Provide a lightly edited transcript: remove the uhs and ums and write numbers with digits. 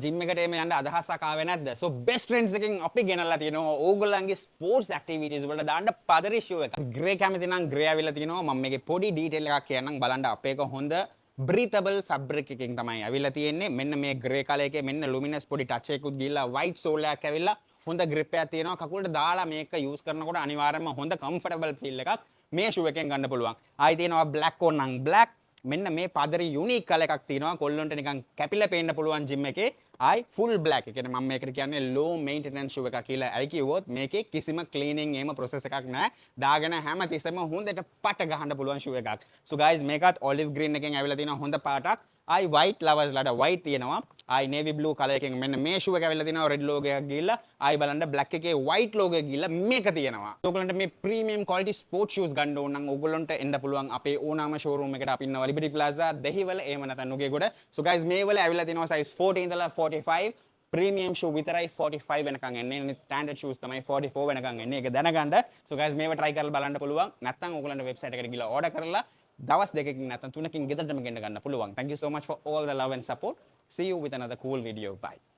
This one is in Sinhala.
ජිම් එකට එම යන්න අදහසක් ආවේ නැද්ද? So best trends එකෙන් අපි ගෙනල්ලා තියෙනවා ඕගොල්ලන්ගේ ස්පෝර්ට්ස් ඇක්ටිවිටීස් වලට දාන්න පදරි ෂූ එක. ග්‍රේ කැමති නම් ග්‍රේ ආවිල්ලා තියෙනවා. මම මේකේ පොඩි ඩීටේල් එකක් කියන්නම් බලන්න අපේ එක හොඳ breathable fabric එකකින් තමයි ඇවිල්ලා තියෙන්නේ. මෙන්න මේ ග්‍රේ කලර් එකේ මෙන්න luminous පොඩි touch එකකුත් ගිහිල්ලා white sole එකක් ඇවිල්ලා හොඳ grip එකක් තියෙනවා. කකුලට දාලා මේක use කරනකොට අනිවාර්යයෙන්ම හොඳ comfortable feel එකක් මේ ෂූ එකෙන් ගන්න පුළුවන්. ආයි තියෙනවා black on නම් black මෙන්න මේ පදරි යුනික් කලර් එකක් තියෙනවා කොල්ලොන්ට නිකන් කැපිලා පේන්න පුළුවන් ජිම් එකේ ආයි ෆුල් බ්ලැක්. ඒ කියන්නේ මම මේකට කියන්නේ low maintenance shoe එකක් කියලා. ඇයි කිව්වොත් මේකේ කිසිම cleaning එහෙම process එකක් නැහැ. දාගෙන හැමතිස්සෙම හොඳට පට ගහන්න පුළුවන් shoe එකක්. So guys මේකත් olive green එකෙන් ඇවිල්ලා තියෙනවා හොඳ පාටක්. ආයි white lovers ලට white තියෙනවා. ආයි navy blue color එකෙන් මෙන්න මේ shoe එක ඇවිල්ලා තියෙනවා red logo එකක් ගිහිල්ලා. ආයි බලන්න black එකේ white logo එක ගිහිල්ලා මේක තියෙනවා. ඔයගොල්ලන්ට මේ premium quality sport shoes ගන්න ඕන නම් ඔයගොල්ලන්ට එන්න පුළුවන් අපේ ඕනෑම showroom එකට අපි ඉන්නවා Liberty Plaza දෙහිවල එහෙම නැත්නම් නුගේගොඩ. So guys මේ වල ඇවිල්ලා තියෙනවා size 40 ඉඳලා 45 premium shoe විතරයි 45 වෙනකන් එන්නේ. standard shoes තමයි 44 වෙනකන් එන්නේ. ඒක දැනගන්න. So guys මේව try කරලා බලන්න පුළුවන්. නැත්නම් ඔයගොල්ලන්ට website එකට ගිහලා order කරලා දවස් දෙකකින් නැත්නම් තුනකින් ගෙදරටම ගෙන්න ගන්න පුළුවන්. Thank you so much for all the love and support. See you with another cool video. Bye.